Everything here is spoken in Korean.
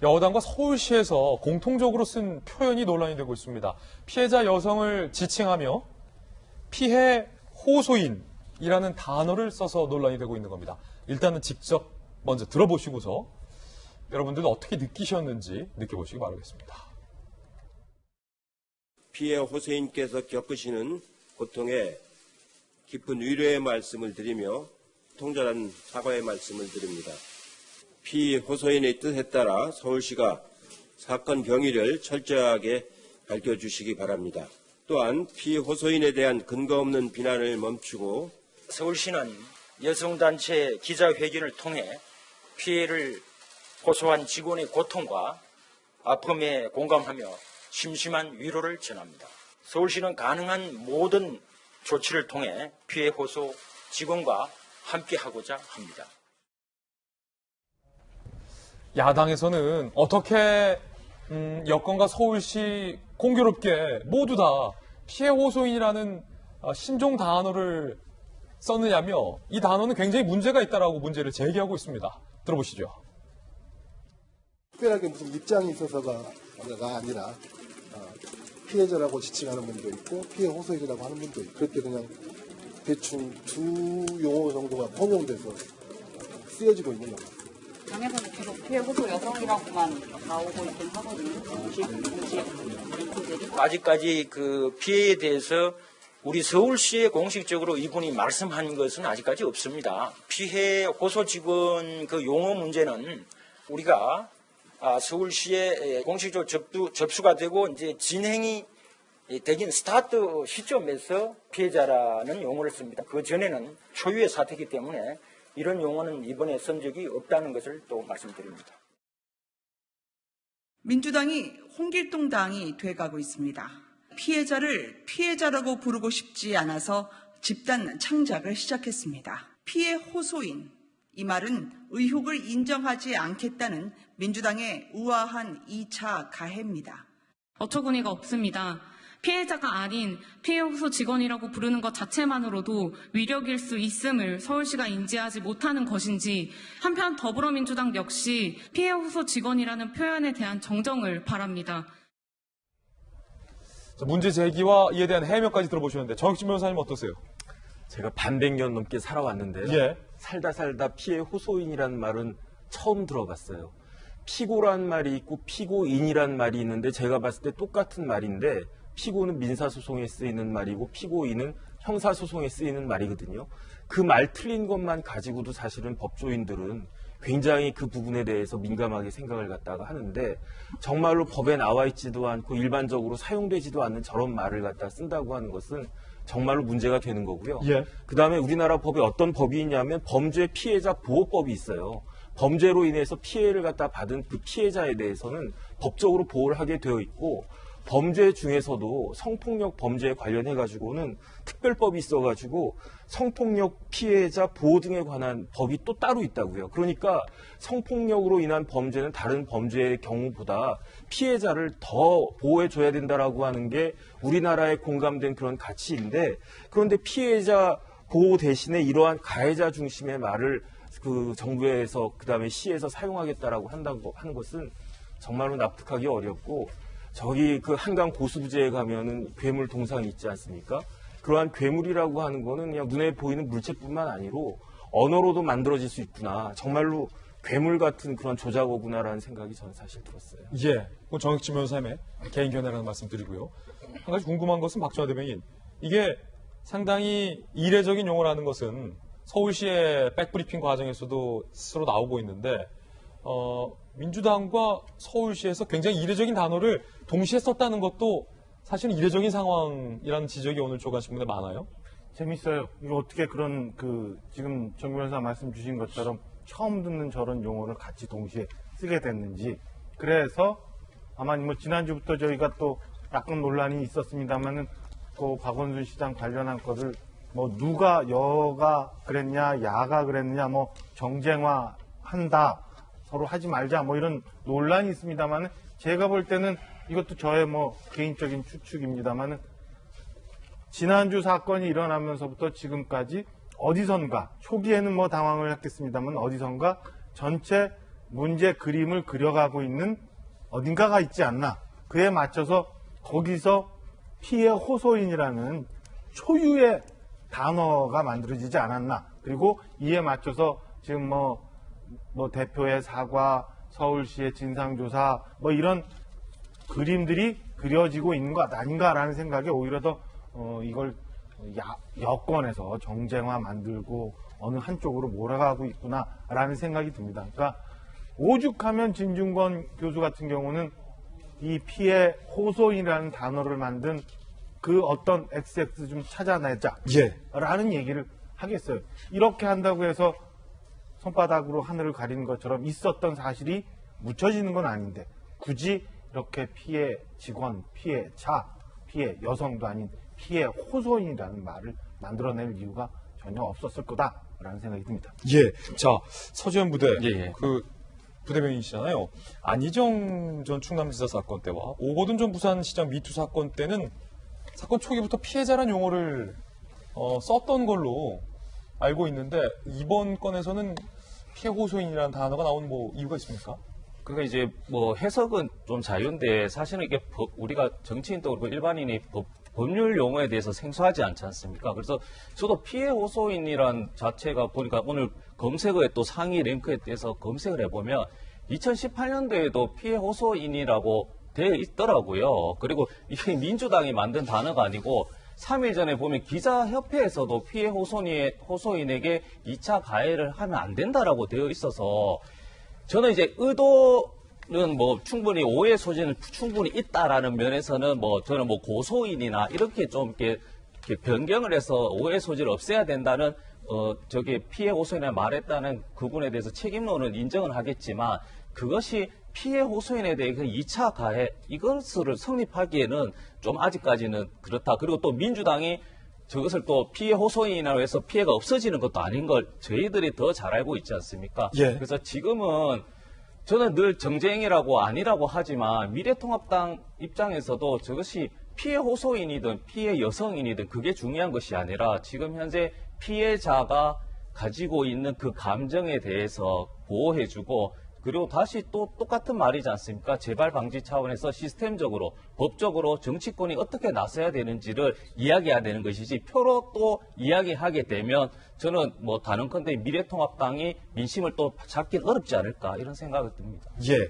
여당과 서울시에서 공통적으로 쓴 표현이 논란이 되고 있습니다. 피해자 여성을 지칭하며 피해 호소인이라는 단어를 써서 논란이 되고 있는 겁니다. 일단은 직접 먼저 들어보시고서 여러분들도 어떻게 느끼셨는지 느껴보시기 바라겠습니다. 피해 호소인께서 겪으시는 고통에 깊은 위로의 말씀을 드리며 통절한 사과의 말씀을 드립니다. 피해 호소인의 뜻에 따라 서울시가 사건 경위를 철저하게 밝혀주시기 바랍니다. 또한 피해 호소인에 대한 근거 없는 비난을 멈추고 서울시는 여성단체 기자회견을 통해 피해를 호소한 직원의 고통과 아픔에 공감하며 심심한 위로를 전합니다. 서울시는 가능한 모든 조치를 통해 피해 호소 직원과 함께하고자 합니다. 야당에서는 어떻게 여권과 서울시 공교롭게 모두 다 피해 호소인이라는 신종 단어를 썼느냐며 이 단어는 굉장히 문제가 있다라고 문제를 제기하고 있습니다. 들어보시죠. 특별하게 무슨 입장이 있어서가 아니라 피해자라고 지칭하는 분도 있고 피해 호소인이라고 하는 분도 있고 그렇게 그냥 대충 두 용어 정도가 혼용돼서 쓰여지고 있는 겁니다. 당에서는 계속 피해 호소 여성이라고만 나오고 있긴 하거든요. 아직까지 그 피해에 대해서 우리 서울시에 공식적으로 이분이 말씀한 것은 아직까지 없습니다. 피해 호소 직원 그 용어 문제는 우리가 서울시에 공식적으로 접수가 되고 이제 진행이 되긴 스타트 시점에서 피해자라는 용어를 씁니다. 그 전에는 초유의 사태이기 때문에 이런 용어는 이번에 쓴 적이 없다는 것을 또 말씀드립니다. 민주당이 홍길동 당이 돼가고 있습니다. 피해자를 피해자라고 부르고 싶지 않아서 집단 창작을 시작했습니다. 피해 호소인, 이 말은 의혹을 인정하지 않겠다는 민주당의 우아한 2차 가해입니다. 어처구니가 없습니다. 피해자가 아닌 피해 호소 직원이라고 부르는 것 자체만으로도 위력일 수 있음을 서울시가 인지하지 못하는 것인지, 한편 더불어민주당 역시 피해 호소 직원이라는 표현에 대한 정정을 바랍니다. 문제 제기와 이에 대한 해명까지 들어보셨는데 정혁진 변호사님 어떠세요? 제가 반백년 넘게 살아왔는데요. 예. 살다 피해 호소인이라는 말은 처음 들어봤어요. 피고란 말이 있고 피고인이란 말이 있는데 제가 봤을 때 똑같은 말인데 피고는 민사소송에 쓰이는 말이고 피고인은 형사소송에 쓰이는 말이거든요. 그 말 틀린 것만 가지고도 사실은 법조인들은 굉장히 그 부분에 대해서 민감하게 생각을 갖다가 하는데 정말로 법에 나와 있지도 않고 일반적으로 사용되지도 않는 저런 말을 갖다 쓴다고 하는 것은 정말로 문제가 되는 거고요. 예. 그다음에 우리나라 법에 어떤 법이 있냐면 범죄 피해자 보호법이 있어요. 범죄로 인해서 피해를 갖다 받은 그 피해자에 대해서는 법적으로 보호를 하게 되어 있고 범죄 중에서도 성폭력 범죄에 관련해가지고는 특별법이 있어가지고 성폭력 피해자 보호 등에 관한 법이 또 따로 있다고요. 그러니까 성폭력으로 인한 범죄는 다른 범죄의 경우보다 피해자를 더 보호해줘야 된다라고 하는 게 우리나라에 공감된 그런 가치인데, 그런데 피해자 보호 대신에 이러한 가해자 중심의 말을 그 정부에서 그다음에 시에서 사용하겠다라고 한다고 하는 것은 정말로 납득하기 어렵고, 저기 그 한강 고수부지에 가면은 괴물 동상이 있지 않습니까? 그러한 괴물이라고 하는 거는 그냥 눈에 보이는 물체뿐만 아니로 언어로도 만들어질 수 있구나. 정말로 괴물 같은 그런 조작어구나라는 생각이 저는 사실 들었어요. 예. 정혁진 변호사님의 개인 견해라는 말씀 드리고요. 한 가지 궁금한 것은 박정화 대변인, 이게 상당히 이례적인 용어라는 것은 서울시의 백브리핑 과정에서도 스스로 나오고 있는데 민주당과 서울시에서 굉장히 이례적인 단어를 동시에 썼다는 것도 사실은 이례적인 상황이라는 지적이 오늘 조간신문에 많아요. 재밌어요. 이거 어떻게 그런 지금 정 변호사 말씀 주신 것처럼 처음 듣는 저런 용어를 같이 동시에 쓰게 됐는지. 그래서 아마 뭐 지난주부터 저희가 또 약간 논란이 있었습니다만은 그 박원순 시장 관련한 것을 뭐 누가 여가 그랬냐 야가 그랬냐 뭐 정쟁화한다 서로 하지 말자 뭐 이런 논란이 있습니다만은 제가 볼 때는 이것도 저의 뭐 개인적인 추측입니다만은 지난주 사건이 일어나면서부터 지금까지 어디선가 초기에는 뭐 당황을 했겠습니다만 어디선가 전체 문제 그림을 그려가고 있는 어딘가가 있지 않나. 그에 맞춰서 거기서 피해 호소인이라는 초유의 단어가 만들어지지 않았나. 그리고 이에 맞춰서 지금 뭐 대표의 사과, 서울시의 진상조사 이런 그림들이 그려지고 있는 것 아닌가라는 생각에 오히려 더 이걸 여권에서 정쟁화 만들고 어느 한쪽으로 몰아가고 있구나라는 생각이 듭니다. 그러니까 오죽하면 진중권 교수 같은 경우는 이 피해 호소인이라는 단어를 만든 그 어떤 XX 좀 찾아내자라는 얘기를 하겠어요. 이렇게 한다고 해서 손바닥으로 하늘을 가리는 것처럼 있었던 사실이 묻혀지는 건 아닌데 굳이 이렇게 피해 직원, 피해자, 피해 여성도 아닌 피해 호소인이라는 말을 만들어낼 이유가 전혀 없었을 거다라는 생각이 듭니다. 예. 자, 서지현 부대. 예. 그 부대변인이시잖아요. 안희정 전 충남지사 사건 때와 오거돈 전 부산시장 미투 사건 때는 사건 초기부터 피해자란 용어를 썼던 걸로 알고 있는데 이번 건에서는 피해 호소인이라는 단어가 나온 이유가 있습니까? 그러니까 이제 해석은 좀 자유인데 사실은 이게 우리가 정치인도 그렇고 일반인이 법률 용어에 대해서 생소하지 않지 않습니까? 그래서 저도 피해 호소인이란 자체가 보니까 오늘 검색어에 또 상위 랭크에 대해서 검색을 해보면 2018년도에도 피해 호소인이라고 되어 있더라고요. 그리고 이게 민주당이 만든 단어가 아니고 3일 전에 보면 기자협회에서도 피해 호소인에게 2차 가해를 하면 안 된다라고 되어 있어서 저는 이제 의도는 충분히 오해 소지는 충분히 있다라는 면에서는 저는 고소인이나 이렇게 좀 이렇게 변경을 해서 오해 소지를 없애야 된다는 피해 호소인에 말했다는 그분에 대해서 책임론은 인정을 하겠지만 그것이 피해 호소인에 대해 2차 가해 이것을 성립하기에는 좀 아직까지는 그렇다. 그리고 또 민주당이 저것을 또 피해 호소인이라고 해서 피해가 없어지는 것도 아닌 걸 저희들이 더 잘 알고 있지 않습니까? 예. 그래서 지금은 저는 늘 정쟁이라고 아니라고 하지만 미래통합당 입장에서도 저것이 피해 호소인이든 피해 여성인이든 그게 중요한 것이 아니라 지금 현재 피해자가 가지고 있는 그 감정에 대해서 보호해주고 그리고 다시 또 똑같은 말이지 않습니까? 재발 방지 차원에서 시스템적으로, 법적으로 정치권이 어떻게 나서야 되는지를 이야기해야 되는 것이지 표로 또 이야기하게 되면 저는 단언컨대 미래통합당이 민심을 또 잡긴 어렵지 않을까 이런 생각이 듭니다. 예.